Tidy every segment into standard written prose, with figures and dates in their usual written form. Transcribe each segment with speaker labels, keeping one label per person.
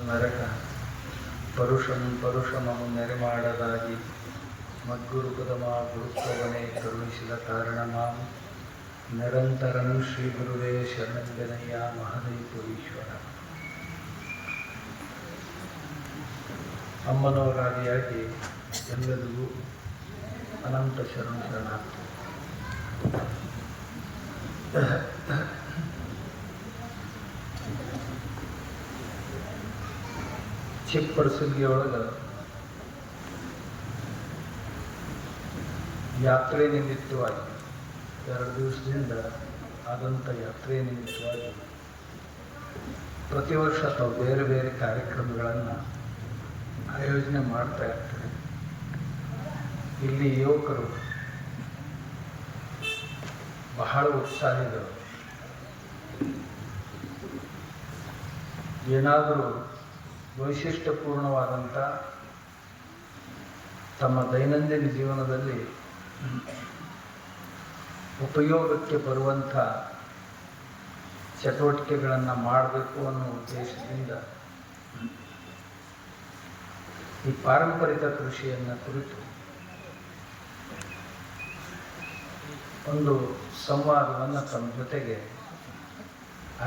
Speaker 1: ನರಕ ಪರುಷಮನು ನೆರೆಮಾಡದಾಗಿ ಮದ್ಗುರುಪದಮ ಗುರುತ್ವವನೇ ಕರುಣಿಸಿದ ಕಾರಣ ಮಾಂ ನಿರಂತರಂ ಶ್ರೀ ಗುರುವೇ ಶರಣಂಜನಯ್ಯ ಮಹದೈಪುರೀಶ್ವರ. ಅಮ್ಮನವರಾದಿಯಾಗಿ ಎಲ್ಲರಿಗೂ ಅನಂತ ಶರಣ. ಚಿಕ್ಕಪಡಸಲ್ಗಿಯೊಳಗೆ ಯಾತ್ರೆ ನಿಮಿತ್ತವಾಗಿ 2 ದಿವಸದಿಂದ ಆದಂಥ ಯಾತ್ರೆ ನಿಮಿತ್ತವಾಗಿ ಪ್ರತಿ ವರ್ಷ ತಾವು ಬೇರೆ ಬೇರೆ ಕಾರ್ಯಕ್ರಮಗಳನ್ನು ಆಯೋಜನೆ ಮಾಡ್ತಾ ಇರ್ತಾರೆ. ಇಲ್ಲಿ ಯುವಕರು ಬಹಳ ಉತ್ಸಾಹಿಗಳು. ಏನಾದರೂ ವೈಶಿಷ್ಟ್ಯಪೂರ್ಣವಾದಂಥ ತಮ್ಮ ದೈನಂದಿನ ಜೀವನದಲ್ಲಿ ಉಪಯೋಗಕ್ಕೆ ಬರುವಂಥ ಚಟುವಟಿಕೆಗಳನ್ನು ಮಾಡಬೇಕು ಅನ್ನೋ ಉದ್ದೇಶದಿಂದ ಈ ಪಾರಂಪರಿಕ ಕೃಷಿಯನ್ನು ಕುರಿತು ಒಂದು ಸಂವಾದವನ್ನು ತಮ್ಮ ಜೊತೆಗೆ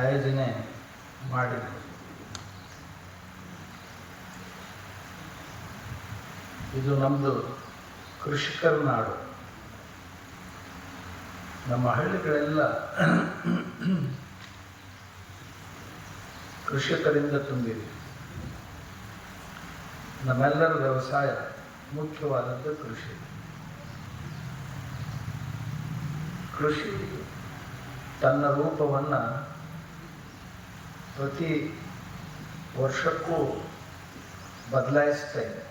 Speaker 1: ಆಯೋಜನೆ ಮಾಡಿದರು. ಇದು ನಮ್ಮದು ಕೃಷಿಕರ ನಾಡು. ನಮ್ಮ ಹಳ್ಳಿಗಳೆಲ್ಲ ಕೃಷಿಕರಿಂದ ತುಂಬಿವೆ. ನಮ್ಮೆಲ್ಲರ ವ್ಯವಸಾಯ ಮುಖ್ಯವಾದದ್ದು ಕೃಷಿ. ಕೃಷಿ ತನ್ನ ರೂಪವನ್ನು ಪ್ರತಿ ವರ್ಷಕ್ಕೂ ಬದಲಾಯಿಸ್ತಾ ಇದೆ.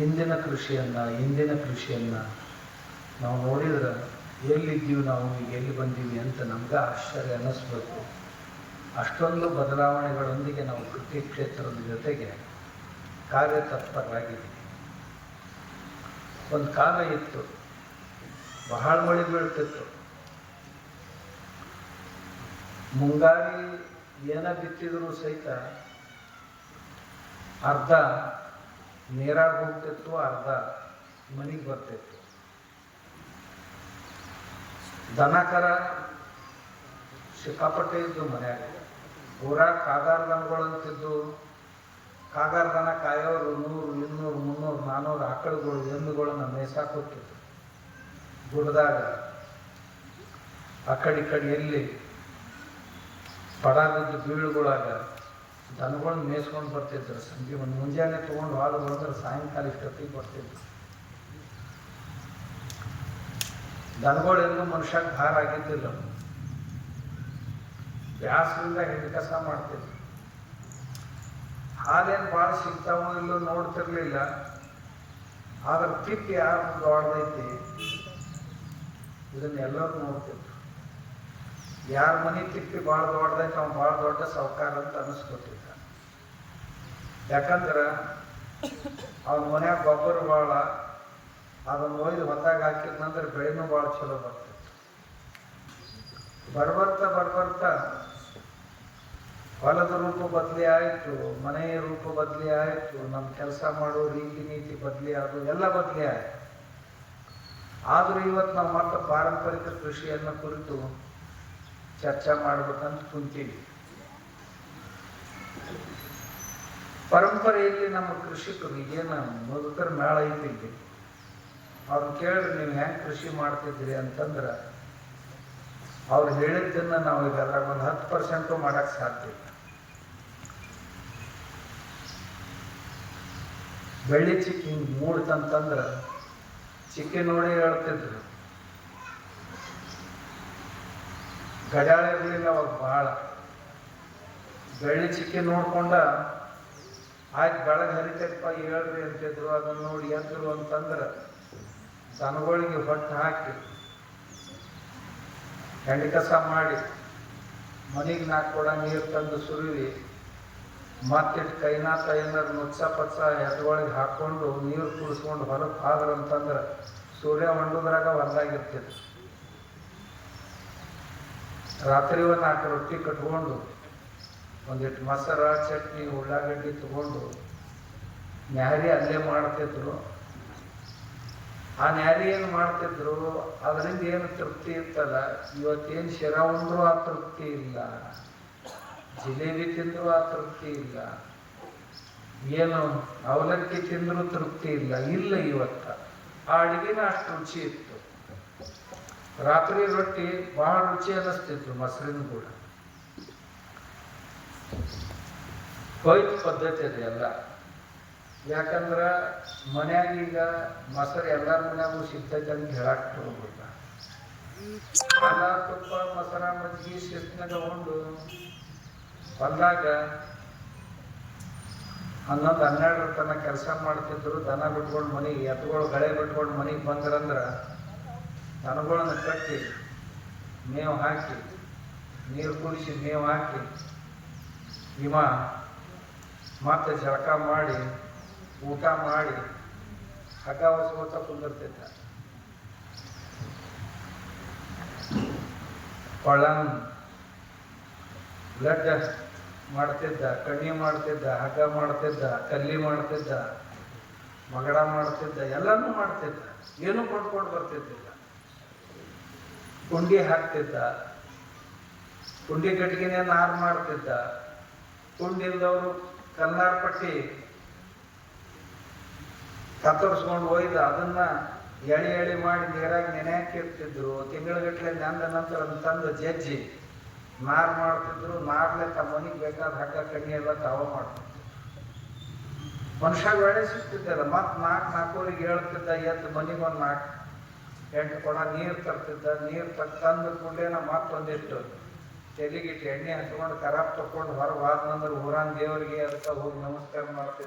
Speaker 1: ಇಂದಿನ ಕೃಷಿಯನ್ನು ನಾವು ನೋಡಿದ್ರೆ ಎಲ್ಲಿದ್ದೀವಿ, ನಾವು ಎಲ್ಲಿ ಬಂದೀವಿ ಅಂತ ನಮ್ಗೆ ಆಶ್ಚರ್ಯ ಅನ್ನಿಸ್ಬೇಕು. ಅಷ್ಟೊಂದು ಬದಲಾವಣೆಗಳೊಂದಿಗೆ ನಾವು ಕೃಷಿ ಕ್ಷೇತ್ರದ ಜೊತೆಗೆ ಕಾರ್ಯತತ್ಪರರಾಗಿದ್ದೀವಿ. ಒಂದು ಕಾಲ ಇತ್ತು, ಬಹಳ ಮಳೆ ಬೀಳ್ತಿತ್ತು. ಮುಂಗಾರಿ ಏನ ಬಿತ್ತಿದರೂ ಸಹಿತ ಅರ್ಧ ನೀರಾಗ ಹೋಗ್ತಿತ್ತು, ಅರ್ಧ ಮನೆಗೆ ಬರ್ತಿತ್ತು. ದನ ಕರ ಸಿಕ್ಕಾಪಟ್ಟೆ ಇದ್ದು ಮನ್ಯಾಗ. ಊರಾಗ ಕಾಗಾರ ದನಗಳಂತಿದ್ದು. ಕಾಗಾರ ದನ ಕಾಯೋರು 100, 200, 300, 400 ಆಕಳುಗಳು, ಎಮ್ಮೆಗಳನ್ನ ಮೇಯ್ಸಾಕ ಹೋಗ್ತಿತ್ತು. ಗುಡ್ದಾಗ ಆ ಕಡೆ ಎಲ್ಲಿ ಪಡಾಗಿದ್ದು ಬೀಳುಗಳಾಗ ದನಗಳನ್ನ ಮೇಯಿಸ್ಕೊಂಡು ಬರ್ತಿದ್ರು. ಸಂಜೆ ಮುಂಜಾನೆ ತೊಗೊಂಡು ಹಾಲು ಹೋದ್ರೆ ಸಾಯಂಕಾಲ ಇಷ್ಟೊತ್ತಿಗೆ ಬರ್ತಿದ್ರು. ದನಗಳೆಲ್ಲೂ ಮನುಷ್ಯಕ್ಕೆ ಭಾರ ಆಗಿದ್ದಿಲ್ಲ. ಬ್ಯಾಸರಿಂದ ಹೆಣ್ಣು ಕಸ ಮಾಡ್ತಿದ್ರು. ಹಾಲೇನು ಭಾಳ ಸಿಗ್ತಾವೋ ಇಲ್ಲೋ ನೋಡ್ತಿರ್ಲಿಲ್ಲ. ಆದ್ರೆ ತಿಪ್ಪಿ ಯಾರು ದೊಡ್ಡದೈತಿ ಇದನ್ನ ಎಲ್ಲರೂ ನೋಡ್ತಿದ್ರು. ಯಾರ ಮನೆ ತಿಪ್ಪಿ ಭಾಳ ದೊಡ್ಡದೈತೆ ಅವ್ನು ಭಾಳ ದೊಡ್ಡ ಸಾಹುಕಾರ ಅಂತ ಅನ್ನಿಸ್ಕೊತಿದ್ದ. ಯಾಕಂದ್ರೆ ಅವನ ಮನ್ಯಾಗ ಗೊಬ್ಬರ ಭಾಳ, ಅದನ್ನು ಒಯ್ದು ಹೊತ್ತಾಗ ಹಾಕಿದ್ನಂದ್ರೆ ಬೆಳೆನೂ ಭಾಳ ಚಲೋ ಬರ್ತಿತ್ತು. ಬರ್ಬರ್ತಾ ಹೊಲದ ರೂಪ ಬದಲಿ ಆಯಿತು, ಮನೆಯ ರೂಪ ಬದಲಿ ಆಯಿತು, ನಮ್ಮ ಕೆಲಸ ಮಾಡೋ ರೀತಿ ನೀತಿ ಬದಲಿ ಆದವು, ಎಲ್ಲ ಬದಲಿ ಆಯಿತು. ಆದರೂ ಇವತ್ತು ನಾವು ಮತ್ತೆ ಪಾರಂಪರಿಕ ಕೃಷಿಯನ್ನು ಕುರಿತು ಚರ್ಚೆ ಮಾಡ್ಬೇಕಂತ ಕುಂತೀವಿ. ಪರಂಪರೆಯಲ್ಲಿ ನಮ್ಮ ಕೃಷಿಕರು ಏನು ಮುದುಕರ ಮೇಳ ಐತಿ, ಅವ್ರನ್ನ ಕೇಳ್ರಿ ನೀವು ಹೆಂಗೆ ಕೃಷಿ ಮಾಡ್ತಿದ್ರಿ ಅಂತಂದ್ರೆ ಅವ್ರು ಹೇಳಿದ್ದನ್ನು ನಾವು ಈಗ ಅದ್ರಾಗ ಒಂದು 10% ಮಾಡೋಕ್ಕೆ ಸಾಧ್ಯ ಇಲ್ಲ. ಬೆಳ್ಳಿ ಚಿಕ್ಕಿ ಹಿಂಗೆ ಮೂಡ್ತಂತಂದ್ರೆ ಚಿಕ್ಕಿ ನೋಡಿ ಹೇಳ್ತಿದ್ರು. ಗಡ್ಯಾಳ ಇರಲಿಲ್ಲ ಅವಾಗ ಭಾಳ. ಬೆಳ್ಳಿ ಚಿಕ್ಕಿ ನೋಡ್ಕೊಂಡ ಆಯ್ತು ಬೆಳಗ್ಗೆ ಹರಿತಪ್ಪ ಹೇಳ್ರಿ ಅಂತಿದ್ರು. ಅದನ್ನು ನೋಡಿ ಎದ್ರು ಅಂತಂದ್ರೆ ದನಗಳಿಗೆ ಹೊಟ್ಟು ಹಾಕಿ ಹೆಂಡಿ ಕಸ ಮಾಡಿ ಮನೆಗೆ 4 ಕೊಡ ನೀರು ತಂದು ಸುರುವಿ ಮತ್ತಿಟ್ಟು ಕೈನಾತ ಏನಾರು ನುಚ್ಚ ಪಚ್ಚ ಎದ್ರೊಳಗೆ ಹಾಕ್ಕೊಂಡು ನೀರು ಕುಡಿಸ್ಕೊಂಡು ಹೊರಗೆ ಹಾದ್ರ ಅಂತಂದ್ರೆ ಸೂರ್ಯ ಹೊಂಡೋದ್ರಾಗ ಹೊರದಾಗಿರ್ತಿತ್ತು. ರಾತ್ರಿ 4 ರೊಟ್ಟಿ ಕಟ್ಕೊಂಡು ಒಂದಿಟ್ಟು ಮೊಸರ ಚಟ್ನಿ ಉಳ್ಳಾಗಡ್ಡಿ ತಗೊಂಡು ನ್ಯಾರಿ ಅಲ್ಲೇ ಮಾಡ್ತಿದ್ರು. ಆ ನ್ಯಾರಿ ಏನು ಮಾಡ್ತಿದ್ರು, ಅದರಿಂದ ಏನು ತೃಪ್ತಿ ಇರ್ತಲ್ಲ. ಇವತ್ತೇನು ಶಿರಾ ಉಂಡ್ರು ಆ ತೃಪ್ತಿ ಇಲ್ಲ, ಜಿಲೇಬಿ ತಿಂದ್ರು ಆ ತೃಪ್ತಿ ಇಲ್ಲ, ಏನು ಅವಲಕ್ಕಿ ತಿಂದ್ರು ತೃಪ್ತಿ ಇಲ್ಲ ಇವತ್ತ. ಆ ಅಡಿಗೆನ ಅಷ್ಟು ರುಚಿ ಇತ್ತು. ರಾತ್ರಿ ರೊಟ್ಟಿ ಬಹಳ ರುಚಿ ಅನ್ನಿಸ್ತಿತ್ತು, ಮೊಸರಿನ ಕೂಡ. ಹೋಯ್ತು ಪದ್ಧತಿ ಅದು ಎಲ್ಲ. ಯಾಕಂದ್ರ ಮನ್ಯಾಗ ಈಗ ಮೊಸರು ಎಲ್ಲರ ಮನ್ಯಾಗೂ ಸಿಗ್ತೈತೆ ಅಂತ ಹೇಳಕ್ ಬರೋದಿಲ್ಲ. ಹಾಲ ತುಪ್ಪ ಮೊಸರ ಮಜ್ಜಿಗೆ ಶಿಸ್ತಿನಾಗ ಉಂಡು ಬಂದಾಗ 11-12 ತನಕ ಕೆಲಸ ಮಾಡ್ತಿದ್ರು. ದನ ಬಿಟ್ಕೊಂಡು ಮನೆಗೆ, ಎತ್ತುಗಳು ಗಳೆ ಬಿಟ್ಕೊಂಡು ಮನೆಗೆ ಬಂದ್ರಂದ್ರ ದನಗಳನ್ನ ಕಟ್ಟಿ ಮೇವು ಹಾಕಿ, ನೀರು ಕುಡಿಸಿ ಮೇವು ಹಾಕಿ, ಇವ ಮತ್ತೆ ಜಳಕ ಮಾಡಿ ಊಟ ಮಾಡಿ ಹಗ್ಗ ಹೊಸ್ಕೋತ ಕುಂದಿರ್ತಿದ್ದ. ಕೊಳ್ಳನ್ ಬ್ಲಡ್ ಮಾಡ್ತಿದ್ದ, ಕಣ್ಣಿ ಮಾಡ್ತಿದ್ದ, ಹಗ್ಗ ಮಾಡ್ತಿದ್ದ, ಕಲ್ಲಿ ಮಾಡ್ತಿದ್ದ, ಮಗಡ ಮಾಡ್ತಿದ್ದ, ಎಲ್ಲನೂ ಮಾಡ್ತಿದ್ದ. ಏನೂ ಕೊಂಡ್ಕೊಂಡು ಬರ್ತಿದ್ದಿಲ್ಲ. ಕುಂಡಿ ಹಾಕ್ತಿದ್ದ, ಕುಂಡಿ ಗಟ್ಟಿಗೆನೇ ನಾರು ಮಾಡ್ತಿದ್ದ. ಕುಂಡಿಲ್ದವರು ಕಲ್ನಾರ್ ಪಟ್ಟಿ ಕತ್ತರಿಸ್ಕೊಂಡು ಒಯ್ದು ಅದನ್ನ ಎಳಿ ಮಾಡಿ ನೀರಾಗ ನೆನೆ ಹಾಕಿರ್ತಿದ್ರು. ತಿಂಗಳಗಟ್ಟಲೆ ನೆಂದ ನಂತರ ತಂದು ಜಜ್ಜಿ ನಾರು ಮಾಡ್ತಿದ್ರು. ನಾರ್ಲೆ ತಮ್ಮ ಮನೆಗೆ ಬೇಕಾದ ಹಗ್ಗ ಕಣ್ಣಿ ಎಲ್ಲ ತಾವ ಮಾಡ್ತಿದ್ರು. ಮನುಷ್ಯ ವೇಳೆ ಸಿಗ್ತಿದ್ದಲ್ಲ. ಮತ್ತೆ 4-4:15 ಹೇಳ್ತಿದ್ದ, ಎದ್ದು ಮನೆಗೆ ಒಂದು 4-8 ಕೊಡ ನೀರು ತರ್ತಿದ್ದ. ನೀರು ತಂದು ಕೂಡಲೇನ ಮತ್ತೊಂದಿಟ್ಟು ತೆಲಿಗಿಟ್ಟು ಎಣ್ಣೆ ಹಚ್ಕೊಂಡು ಕರಾಬ್ ತಕೊಂಡು ಹೊರಗೆ ಹೋದ್ನಂದ್ರೆ ಊರಾನ್ ದೇವರಿಗೆ ಅದಕ್ಕೆ ಹೋಗಿ ನಮಸ್ಕಾರ ಮಾಡ್ತಿದ್ದ.